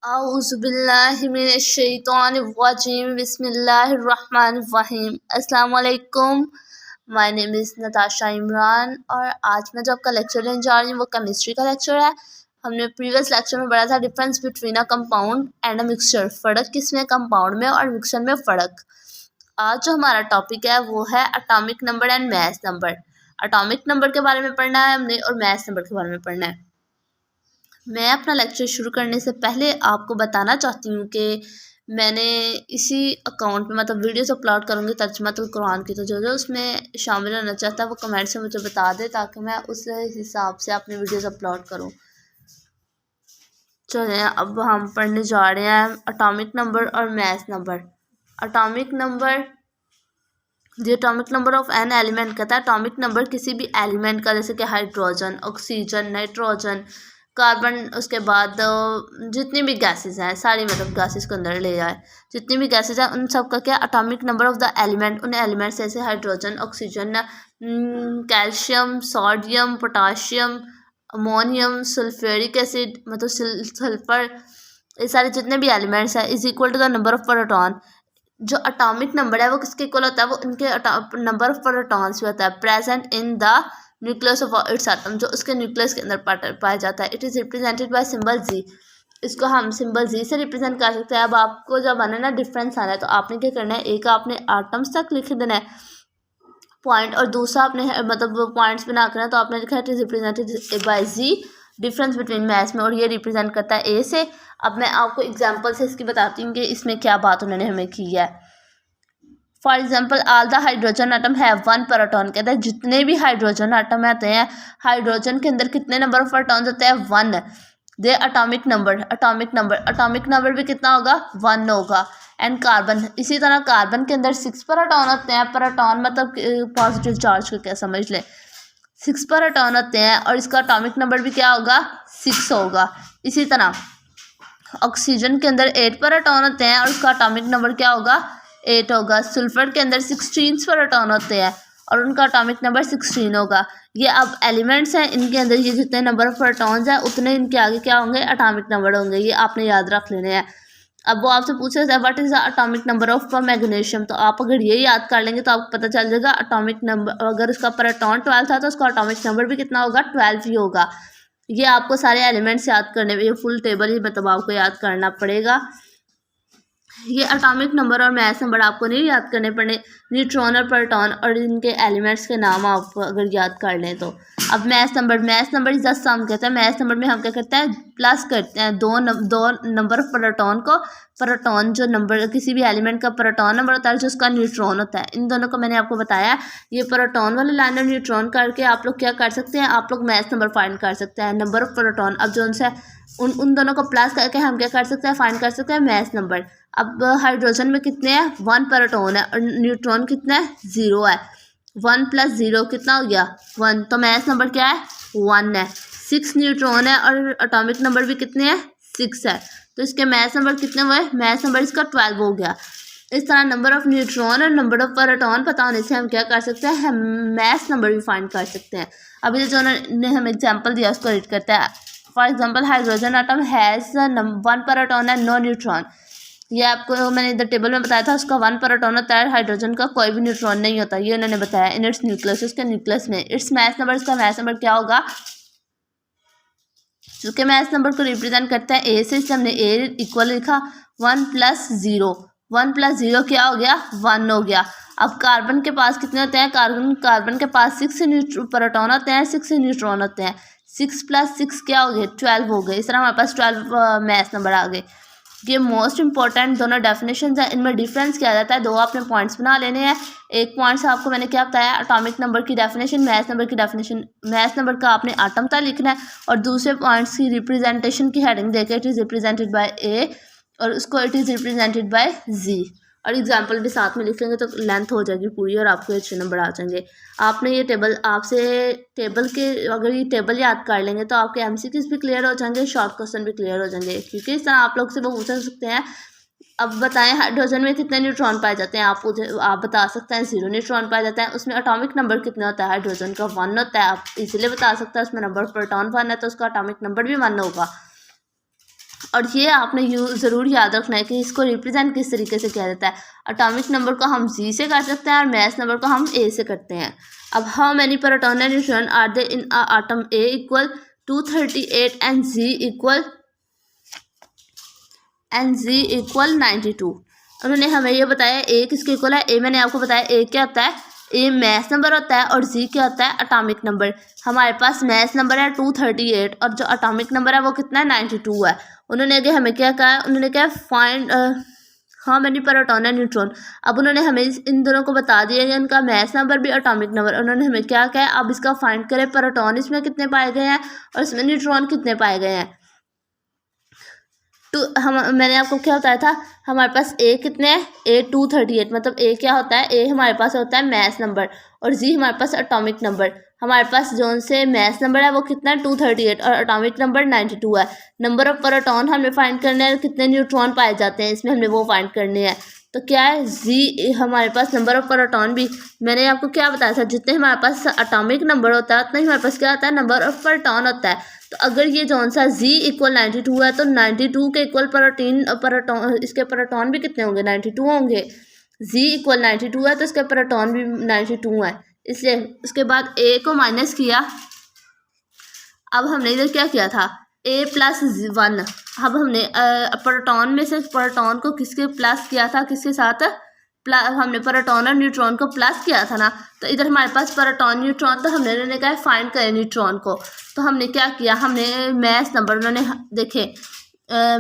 औज़ुबिल्लाहिमिनश्शैतानिर्रजीम बिस्मिल्लाहिर्रहमानिर्रहीम। अस्सलाम वालेकुम। My name is Natasha Imran और आज मैं जो आपका लेक्चर लेने जा रही हूँ वो केमिस्ट्री का लेक्चर है। हमने प्रीवियस लेक्चर में पढ़ा था difference between a compound and a mixture, फ़र्क किसमें, कंपाउंड में और मिक्सचर में फ़र्क। आज जो हमारा टॉपिक है वो है atomic number and mass number. Atomic number के बारे में पढ़ना है हमने और मास नंबर के बारे में पढ़ना है। मैं अपना लेक्चर शुरू करने से पहले आपको बताना चाहती हूँ कि मैंने इसी अकाउंट में मतलब वीडियोस अपलोड करूँगी तर्जुमातुल कुरान की, तो जो जो उसमें शामिल होना चाहता है वो कमेंट से मुझे बता दे ताकि मैं उस हिसाब से अपनी वीडियोस अपलोड करूँ। चलें अब हम पढ़ने जा रहे हैं एटॉमिक नंबर और mass number. Atomic number, the atomic number of an element कहता है एटॉमिक नंबर किसी भी एलिमेंट का, जैसे कि हाइड्रोजन, ऑक्सीजन, नाइट्रोजन, कार्बन, उसके बाद जितनी भी गैसेस हैं सारी, मतलब गैसेस के अंदर ले जाए जितनी भी गैसेस हैं उन सब का क्या atomic number of the element, उन एलिमेंट्स जैसे hydrogen, oxygen, calcium, sodium, potassium, ammonium, sulphuric acid मतलब सल्फर, ये सारे जितने भी एलिमेंट्स हैं is equal to the number of proton. जो एटॉमिक नंबर है वो किसके इक्वल होता है, वो इनके नंबर ऑफ प्रोटॉन्स भी होता है present in the nucleus of its atom, जो उसके न्यूक्लियस के अंदर पाया जाता है। It is represented by symbol Z. इसको हम सिंबल जी से रिप्रेजेंट कर सकते हैं। अब आपको जब आना ना डिफरेंस आना है तो आपने क्या करना है, एक आपने एटम्स तक लिख देना है पॉइंट और दूसरा आपने मतलब पॉइंट्स बना करना, तो आपने लिखा है it is represented by G, difference between maths में, और ये रिप्रेजेंट करता है ए से। अब मैं आपको एग्जाम्पल से इसकी बताती हूँ कि इसमें क्या बात उन्होंने हमें की है। For example all the hydrogen atom have one proton, कहता है जितने भी हाइड्रोजन आटम आते हैं हाइड्रोजन के अंदर कितने नंबर ऑफ प्रोटॉन्स होते हैं, वन। दे एटॉमिक नंबर भी कितना होगा, वन होगा। एंड कार्बन, इसी तरह कार्बन के अंदर 6 प्रोटॉन होते हैं। प्रोटॉन मतलब पॉजिटिव चार्ज को क्या समझ ले, 6 प्रोटॉन होते हैं और इसका एटॉमिक नंबर भी क्या होगा, 6 होगा। इसी तरह ऑक्सीजन के अंदर 8 प्रोटॉन होते हैं और उसका एटॉमिक नंबर क्या होगा, 8 होगा। सल्फर के अंदर 16 प्रोटॉन होते हैं और उनका एटॉमिक नंबर 16 होगा। ये अब एलिमेंट्स हैं, इनके अंदर ये जितने नंबर ऑफ प्रोटॉन्स हैं उतने इनके आगे क्या होंगे, एटॉमिक नंबर होंगे। ये आपने याद रख लेने हैं। अब वो आपसे पूछ रहे हैं what is the atomic number of magnesium, तो आप अगर ये याद कर लेंगे तो आपको पता चल जाएगा एटॉमिक नंबर, अगर उसका प्रोटॉन 12 था तो उसका एटॉमिक नंबर भी कितना होगा, 12 ही होगा। ये आपको सारे एलिमेंट्स याद करने में, ये फुल टेबल ही मतलब आपको याद करना पड़ेगा। ये एटॉमिक नंबर और मास नंबर आपको नहीं याद करने पड़े, न्यूट्रॉन और प्रोटॉन और इनके एलिमेंट्स के नाम आप अगर याद कर लें तो। अब मास नंबर इज द सम, कहते हैं मास नंबर में हम क्या करते हैं, प्लस करते हैं दो नंबर ऑफ प्रोटॉन को। प्रोटॉन जो नंबर किसी भी एलिमेंट का प्रोटॉन नंबर होता है जो उसका न्यूट्रॉन होता है, इन दोनों को मैंने आपको बताया। ये प्रोटॉन वाले लाइन और न्यूट्रॉन करके आप लोग क्या कर सकते हैं, आप लोग मास नंबर फाइंड कर सकते हैं, नंबर ऑफ प्रोटॉन। अब जो उनसे उन दोनों को प्लस करके हम क्या कर सकते हैं, फाइंड कर सकते हैं मास नंबर। अब हाइड्रोजन में कितने हैं, 1 प्रोटॉन है और न्यूट्रॉन कितना है, 0 है। 1 + 0 कितना हो गया, 1, तो मास नंबर क्या है, 1 है। 6 न्यूट्रॉन है और एटॉमिक नंबर भी कितने हैं, 6 है, तो इसके मास नंबर कितने हुए, मास नंबर इसका 12 हो गया। इस तरह नंबर ऑफ न्यूट्रॉन और नंबर ऑफ प्रोटॉन पता होने से हम क्या कर सकते हैं, हम मास नंबर भी फाइंड कर सकते हैं। अभी जो उन्होंने हमें एग्जाम्पल दिया उसको रीड करते हैं। For example hydrogen atom has 1 proton and no neutron. ये आपको मैंने इधर टेबल में बताया था, उसका 1 प्रोटॉन होता है, हाइड्रोजन का कोई भी न्यूट्रॉन नहीं होता, ये उन्होंने बताया। इन इट्स न्यूक्लियस, उसके न्यूक्लियस में। इट्स मास नंबर, इसका मास नंबर क्या होगा, चूँकि मास नंबर को रिप्रेजेंट करता है ए से, इसलिए हमने ए इक्वल लिखा। 1 + 0, 1 + 0 क्या हो गया, 1 हो गया। अब कार्बन के पास कितने होते हैं, कार्बन के पास 6 प्रोटॉन होते हैं, 6 न्यूट्रॉन होते हैं। 6 + 6 क्या हो गए, 12 हो गए। इस तरह हमारे पास 12 मास नंबर आ गए। ये मोस्ट इंपॉर्टेंट दोनों डेफिनेशंस हैं, इनमें डिफरेंस किया जाता है। 2 आपने पॉइंट्स बना लेने हैं। एक पॉइंट से आपको मैंने क्या बताया, एटॉमिक नंबर की डेफिनेशन, मास नंबर की डेफिनेशन। मास नंबर का आपने आटम तक लिखना है और दूसरे पॉइंट्स की रिप्रेजेंटेशन की हेडिंग देकर इट इज़ रिप्रेजेंटेड बाय ए और उसको इट इज़ रिप्रेजेंटेड बाय जी, और एग्जाम्पल भी साथ में लिख लेंगे तो लेंथ हो जाएगी पूरी और आपको अच्छे नंबर आ जाएंगे। आपने ये टेबल टेबल के अगर ये टेबल याद कर लेंगे तो आपके एमसीक्यूज भी क्लियर हो जाएंगे, शॉर्ट क्वेश्चन भी क्लियर हो जाएंगे, क्योंकि इस तरह आप लोग से वो पूछ सकते हैं। अब बताएं हाइड्रोजन में कितने न्यूट्रॉन पाए जाते हैं, आप बता सकते हैं 0 न्यूट्रॉन पाए जाते हैं। उसमें एटॉमिक नंबर कितना होता है, हाइड्रोजन का 1 होता है, आप इसीलिए बता सकते हैं। उसमें नंबर प्रोटॉन 1 है तो उसका एटॉमिक नंबर भी 1 होगा। और ये आपने ज़रूर याद रखना है कि इसको रिप्रेजेंट किस तरीके से किया जाता है। एटॉमिक नंबर को हम जी से कर सकते हैं और मास नंबर को हम ए से करते हैं। अब how many proton and neutron are there in atom A equal 238 and G equal 92। उन्होंने हमें ये बताया ए किसके इक्वल है। ए मैंने आपको बताया ए क्या होता है, ए मैस नंबर होता है और जी क्या होता है, एटॉमिक नंबर। हमारे पास मैस नंबर है 238 और जो एटॉमिक नंबर है वो कितना है, 92 है। उन्होंने आगे हमें क्या कहा, उन्होंने क्या फाइंड हाँ मैंने प्रोटॉन है न्यूट्रॉन। अब उन्होंने हमें इन दोनों को बता दिया कि इनका मैस नंबर भी एटॉमिक नंबर। उन्होंने हमें क्या कहा, अब इसका फाइंड करें प्रोटॉन इसमें कितने पाए गए हैं और इसमें न्यूट्रॉन कितने पाए गए हैं। मैंने आपको क्या बताया था, हमारे पास ए कितने हैं, ए 238, मतलब ए क्या होता है, ए हमारे पास होता है मैस नंबर और जी हमारे पास एटॉमिक नंबर। हमारे पास जोन से मैस नंबर है वो कितना है 238 और एटॉमिक नंबर 92 है। नंबर ऑफ प्रोटॉन हमें फाइंड करने हैं, कितने न्यूट्रॉन पाए जाते हैं इसमें हमने वो फाइंड करने हैं। तो क्या है जी हमारे पास नंबर ऑफ प्रोटॉन भी मैंने आपको क्या बताया था, जितने हमारे पास एटॉमिक नंबर होता है उतना ही हमारे पास क्या होता है, नंबर ऑफ प्रोटॉन होता है। तो अगर ये जौन सा जी इक्वल 92 है तो 92 के इक्वल प्रोटॉन इसके प्रोटॉन भी कितने होंगे, 92 होंगे। जी इक्वल 92 है तो इसके प्रोटॉन भी 92 है, इसलिए उसके बाद ए को माइनस किया। अब हमने इधर क्या किया था, ए प्लस 1। अब हमने प्रोटॉन में से प्रोटॉन को किसके प्लस किया था, किसके साथ हमने प्रोटॉन और न्यूट्रॉन को प्लस किया था ना। तो इधर हमारे पास प्रोटॉन न्यूट्रॉन, तो हमने कहा फाइंड करें न्यूट्रॉन को। तो हमने क्या किया, हमने मैस नंबर, उन्होंने देखे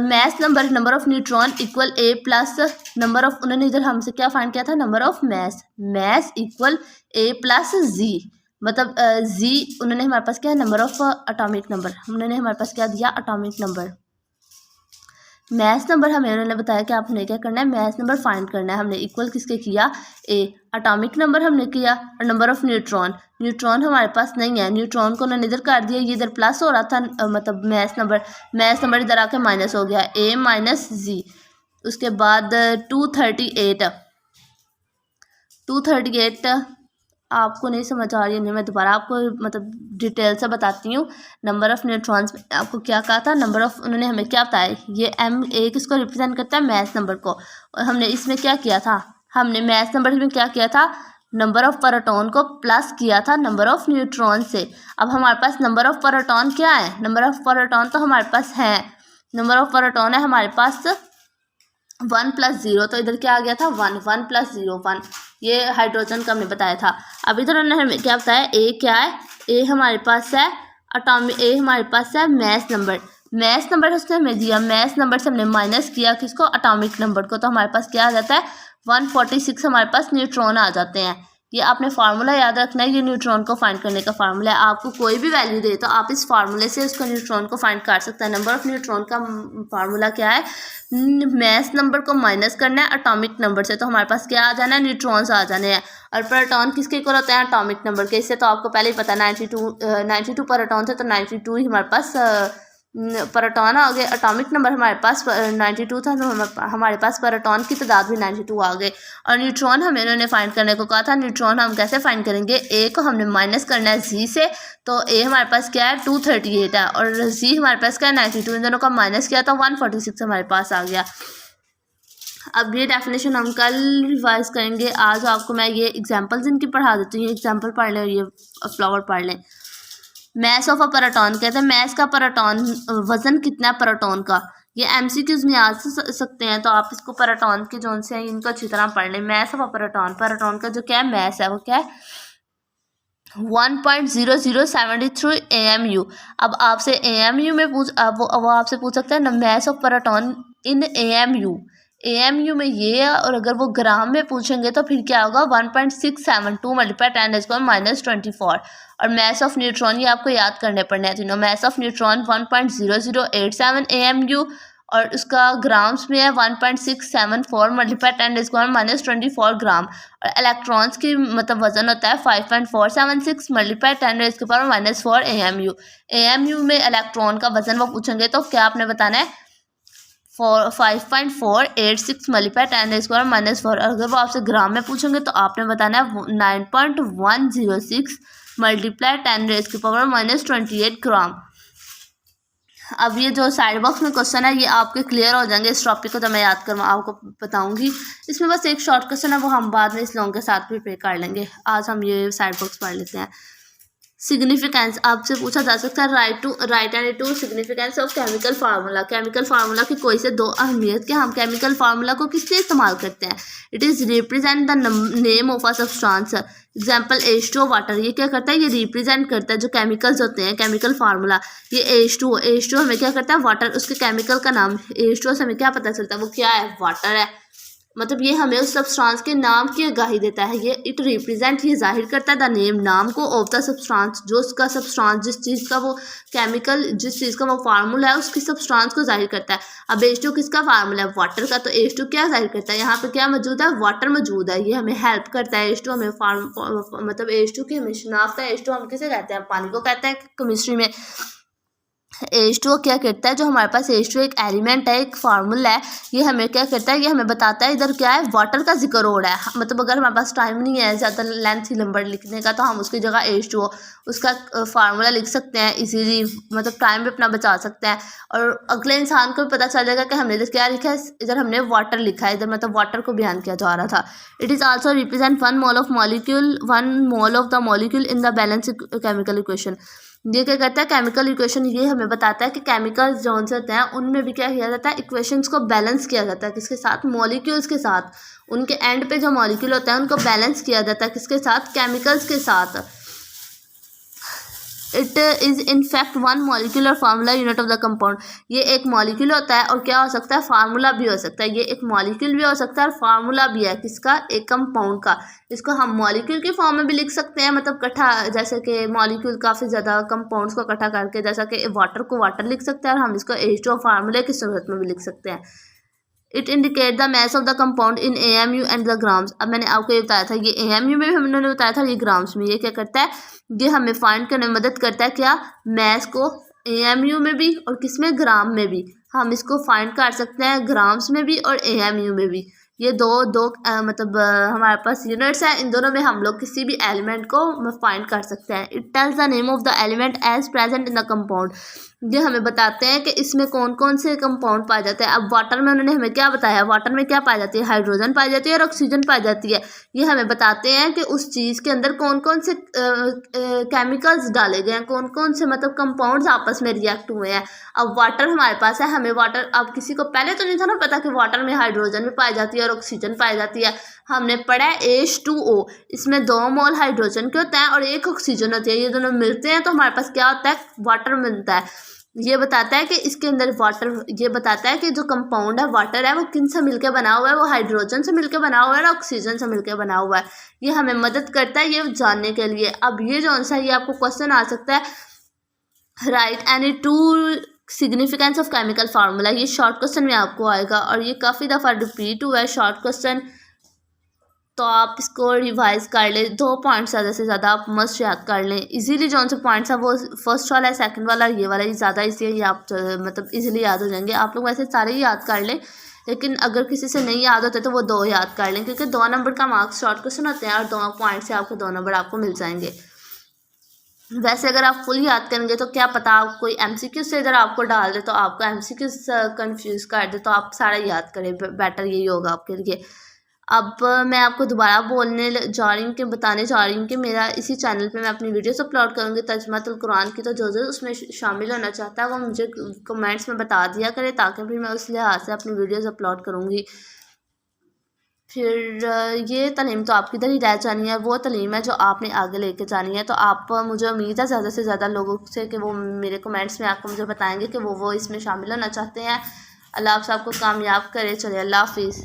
mass number of neutron equal A plus number of, उन्होंने इधर हमसे क्या फाइंड किया था, number of mass equal A plus Z, मतलब जी उन्होंने हमारे पास क्या, नंबर ऑफ एटॉमिक नंबर, उन्होंने हमारे पास क्या दिया, एटॉमिक नंबर। मैथ नंबर हमें उन्होंने बताया कि आपने क्या करना है, मैथ नंबर फाइंड करना है। हमने इक्वल किसके किया, ए एटॉमिक नंबर हमने किया और नंबर ऑफ न्यूट्रॉन हमारे पास नहीं है, न्यूट्रॉन को उन्होंने इधर कर दिया, ये इधर प्लस हो रहा था, मतलब मैथ नंबर इधर आके माइनस हो गया, ए माइनस जी। उसके बाद 238 आपको नहीं समझ आ रही है, मैं दोबारा आपको मतलब डिटेल से बताती हूँ। नंबर ऑफ़ न्यूट्रॉन्स में आपको क्या कहा था, नंबर ऑफ़, उन्होंने हमें क्या बताया, ये एम ए किसको रिप्रेजेंट करता है, मैथ नंबर को। और हमने इसमें क्या किया था, हमने मैथ नंबर में क्या किया था, नंबर ऑफ़ प्रोटॉन को प्लस किया था नंबर ऑफ़ न्यूट्रॉन से। अब हमारे पास नंबर ऑफ़ प्रोटॉन क्या है, नंबर ऑफ़ प्रोटॉन तो हमारे पास है, नंबर ऑफ़ प्रोटॉन है हमारे पास 1 + 0, तो इधर क्या आ गया था 1 + 0 1, ये हाइड्रोजन का हमने बताया था। अब इधर उन्होंने हमें क्या बताया, ए क्या है, ए हमारे पास है एटॉमिक, ए हमारे पास है मैथ नंबर उसने हमें दिया, मैथ नंबर से हमने माइनस किया किसको, एटॉमिक नंबर को, तो हमारे पास क्या आ जाता है 146 हमारे पास न्यूट्रॉन आ जाते हैं। ये आपने फार्मूला याद रखना है, ये न्यूट्रॉन को फाइंड करने का फार्मूला है। आपको कोई भी वैल्यू दे तो आप इस फार्मूले से उसको न्यूट्रॉन को फाइंड कर सकते हैं। नंबर ऑफ न्यूट्रॉन का फार्मूला क्या है, मैथ नंबर को माइनस करना है एटॉमिक नंबर से, तो हमारे पास क्या आ जाना है, न्यूट्रॉन्स आ जाने हैं। और प्रोटॉन किसके इक्वल होते हैं, एटॉमिक नंबर के। इससे तो आपको पहले ही पता है 92 प्रोटॉन थे, तो 92 ही हमारे पास प्रोटॉन आ गए। एटॉमिक नंबर हमारे पास 92 था, तो हमारे पास प्रोटॉन की तादाद भी 92 आ गए। और न्यूट्रॉन हमें इन्होंने फाइंड करने को कहा था, न्यूट्रॉन हम कैसे फाइंड करेंगे, ए को हमने माइनस करना है जी से, तो ए हमारे पास क्या है 238 है और जी हमारे पास क्या है 92, इन दोनों का माइनस किया तो 146 हमारे पास आ गया। अब ये डेफिनेशन हम कल रिवाइज करेंगे, आज आपको मैं ये एग्जाम्पल्स इनकी पढ़ा देती हूँ, एग्जाम्पल पढ़ लें और ये फ्लावर पढ़ लें। मैस ऑफ अ प्रोटॉन कहते हैं, मैस का प्रोटॉन वजन कितना है प्रोटॉन का, ये एमसीक्यूज में आ सकते हैं, तो आप इसको प्रोटॉन के जोन से इनको अच्छी तरह पढ़ लें। मैस ऑफ अ प्रोटॉन का जो क्या है मैस है वो क्या है 1.0073 AMU। अब आपसे AMU में वो आपसे पूछ सकते हैं mass of proton in AMU में ये है, और अगर वो ग्राम में पूछेंगे तो फिर क्या होगा 1.672 × 10⁻⁻24। और मैस ऑफ न्यूट्रॉन ये आपको याद करने पड़ने हैं तीनों। मैस ऑफ न्यूट्रॉन 1.0087 AMU और उसका ग्राम्स में है 1.674 × 10⁻⁻24 ग्राम। और इलेक्ट्रॉन्स की मतलब वजन होता है 5.476 × 10⁻⁻4 AMU। AMU में इलेक्ट्रॉन का वजन वो पूछेंगे तो क्या आपने बताना है 5.486 × 10⁻⁻4। अगर वो आपसे ग्राम में पूछेंगे तो आपने बताना है 9.106 × 10⁻⁻28 ग्राम। अब ये जो साइड बॉक्स में क्वेश्चन है ये आपके क्लियर हो जाएंगे इस टॉपिक को, तो मैं याद कर आपको बताऊंगी। इसमें बस एक शॉर्ट क्वेश्चन है, वो हम बाद में इस लॉन्ग के साथ प्रिपेयर कर लेंगे। आज हम ये साइड बॉक्स पढ़ लेते हैं। सिग्निफिकेंस आपसे पूछा जा सकता है, write and two significance of chemical formula. Chemical formula की कोई से दो अहमियत के हम केमिकल फार्मूला को किस लिए इस्तेमाल करते हैं। It is represent the name of a substance. Example H2O water, ये क्या करता है, ये रिप्रेजेंट करता है जो केमिकल्स होते हैं केमिकल फार्मूला। ये H2O हमें क्या करता है, वाटर, उसके केमिकल का नाम। H2O से हमें क्या पता चलता है, वो क्या है, वाटर है। मतलब ये हमें उस सब्सटेंस के नाम की आगाही देता है। ये इट रिप्रेजेंट, ये जाहिर करता है द नेम, नाम को, ऑफ द सब्सटेंस, जो उसका सब्सटेंस, जिस चीज़ का वो केमिकल, जिस चीज़ का वो फार्मूला है, उसकी सब्सटेंस को जाहिर करता है। अब H2 किसका फार्मूला है, वाटर का, तो H2 क्या जाहिर करता है, यहाँ पे क्या मौजूद है, वाटर मौजूद है। ये हमें हेल्प करता है। H2 हमें मतलब H2 की हमें शनाख्त है। H2 हम किसे कहते हैं, पानी को कहते हैं केमिस्ट्री में। H2O क्या करता है, जो हमारे पास H2O एक एलिमेंट है, एक फार्मूला है, ये हमें क्या करता है, ये हमें बताता है इधर क्या है, वाटर का जिक्र हो रहा है। मतलब अगर हमारे पास टाइम नहीं है ज़्यादा लेंथी नंबर लिखने का, तो हम उसकी जगह H2O उसका फार्मूला लिख सकते हैं इजीली, मतलब टाइम भी अपना बचा सकते हैं। और अगले इंसान को भी पता चल जाएगा कि हमने इधर क्या लिखा है, इधर हमने वाटर लिखा है, इधर मतलब वाटर को बयान किया जा रहा था। It is also represent 1 mole of the molecule in the balance chemical equation. ये क्या करता है, केमिकल इक्वेशन ये हमें बताता है कि केमिकल जोन से होते हैं उनमें भी क्या किया जाता है, इक्वेशंस को बैलेंस किया जाता है। किसके साथ, मॉलिक्यूल्स के साथ। उनके एंड पे जो मॉलिक्यूल होता है उनको बैलेंस किया जाता है, किसके साथ, केमिकल्स के साथ। It is in fact 1 molecular formula unit of the compound. ये एक मॉलिक्यूल होता है और क्या हो सकता है, फार्मूला भी हो सकता है। ये एक मॉलिक्यूल भी हो सकता है और फार्मूला भी है, किसका, एक कंपाउंड का। इसको हम मॉलिक्यूल की फॉर्म में भी लिख सकते हैं, मतलब इकट्ठा, जैसे कि मॉलिक्यूल काफ़ी ज़्यादा कंपाउंड्स को इकट्ठा करके, जैसा कि वाटर को वाटर लिख सकते हैं, और हम इसको H2O फार्मूले की सूरत में भी लिख सकते हैं। It indicate the mass of the compound in AMU and the grams. अब मैंने आपको ये बताया था, ये AMU में भी हमने बताया था, ये ग्राम्स में। ये क्या करता है, ये हमें फाइंड करने में मदद करता है, क्या, मैस को AMU में भी और किस में, ग्राम में भी। हम इसको फाइंड कर सकते हैं ग्राम्स में भी और AMU में भी। ये दो मतलब हमारे पास यूनिट्स हैं, इन दोनों में हम लोग किसी भी एलिमेंट को फाइंड कर सकते हैं। It tells the name of the element as present in the compound. ये हमें बताते हैं कि इसमें कौन कौन से कंपाउंड पाए जाते हैं। अब वाटर में उन्होंने हमें क्या बताया, वाटर में क्या पाई जाती है, हाइड्रोजन पाई जाती है और ऑक्सीजन पाई जाती है। ये हमें बताते हैं कि उस चीज़ के अंदर कौन कौन से केमिकल्स डाले गए हैं, कौन कौन से मतलब कंपाउंड्स आपस में रिएक्ट हुए हैं। अब वाटर हमारे पास है, हमें वाटर, अब किसी को पहले तो नहीं था ना पता कि वाटर में हाइड्रोजन भी पाई जाती है और ऑक्सीजन पाई जाती है। हमने पढ़ा है H2O, इसमें 2 मोल हाइड्रोजन के होते हैं और 1 ऑक्सीजन होती है। ये दोनों मिलते हैं तो हमारे पास क्या होता है, वाटर मिलता है। ये बताता है कि इसके अंदर वाटर, ये बताता है कि जो कंपाउंड है वाटर है वो किन से मिलकर बना हुआ है, वो हाइड्रोजन से मिलकर बना हुआ है और ऑक्सीजन से मिलकर बना हुआ है। ये हमें मदद करता है ये जानने के लिए। अब ये जो आंसर है, ये आपको क्वेश्चन आ सकता है, right any 2 significance of chemical formula. ये शॉर्ट क्वेश्चन में आपको आएगा और ये काफ़ी दफ़ा रिपीट हुआ है शॉर्ट क्वेश्चन, तो आप इसको रिवाइज कर लें। 2 पॉइंट्स ज़्यादा से ज़्यादा आप मस्ट याद कर लें इजीली। जो से पॉइंट्स है वो फर्स्ट वाला है, सेकंड वाला, ये वाला ही ज़्यादा इसलिए ये आप मतलब इजीली याद हो जाएंगे। आप लोग वैसे सारे ही याद कर लें, लेकिन अगर किसी से नहीं याद होते तो वो 2 याद कर लें, क्योंकि 2 नंबर का मार्क्स शॉर्ट क्वेश्चन होते हैं और 2 पॉइंट से आपको 2 नंबर आपको मिल जाएंगे। वैसे अगर आप फुल याद करेंगे तो क्या पता आप कोई MCQ से इधर आपको डाल दे तो आपको MCQ कंफ्यूज कर दे, तो आप सारा याद करें, बेटर यही होगा आपके लिए। अब मैं आपको दोबारा बोलने जा रही हूँ कि बताने जा रही हूँ कि मेरा इसी चैनल पे मैं अपनी वीडियोस अपलोड करूँगी तर्जुमातुल कुरान की, तो जो उसमें शामिल होना चाहता है वो मुझे कमेंट्स में बता दिया करे, ताकि फिर मैं उस लिहाज से अपनी वीडियोस अपलोड करूँगी। फिर ये तालीम तो आपकी इधर ही रह जानी है, वो तालीम है जो आपने आगे लेके जानी है। तो आप, मुझे उम्मीद है ज़्यादा से ज़्यादा लोगों से कि वो मेरे कमेंट्स में आपको मुझे बताएंगे कि वो इसमें शामिल होना चाहते हैं। अल्लाह आप सबको कामयाब करे। चलिए, अल्लाह हाफिज़।